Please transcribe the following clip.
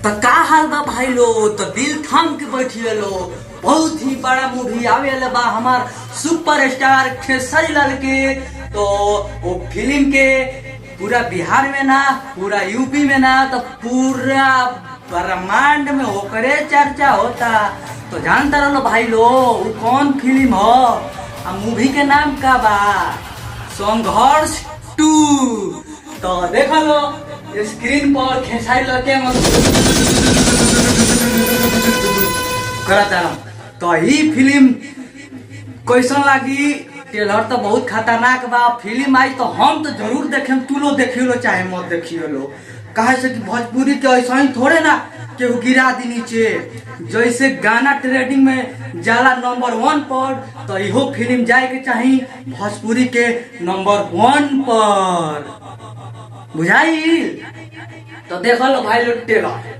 तो का हाल बा भाई लो, तो दिल थाम के बैठिए लो। बहुत ही बड़ा मूवी आवे वाला बा हमार सुपरस्टार खेसारी लाल के। तो वो फिल्म के पूरा बिहार में ना, पूरा यूपी में ना, तो पूरा ब्रह्मांड में होकरे चर्चा होता। तो जानता रहो भाई लो वो कौन फिल्म हो, मूवी के नाम का बा संघर्ष 2। तो देखो लो स्क्रीन पर खेसारी लगे करता। तो ही फिल्म कैसन लगी, ट्रेलर तो बहुत खतरनाक बा। फिल्म आई तो हम तो जरूर देखें, तू लो देखियो लो चाहे मत देखियो लो। कहे से कि भोजपुरी के ऐसा ही थोड़े ना केहू गिरा दी नीचे। जैसे गाना ट्रेंडिंग में जाला नंबर 1 पर, तो इहो फिल्म जाए के चाहिए भोजपुरी के नंबर 1 पर। बुझाई? तो देखो लो भाई लो ट्रेलर।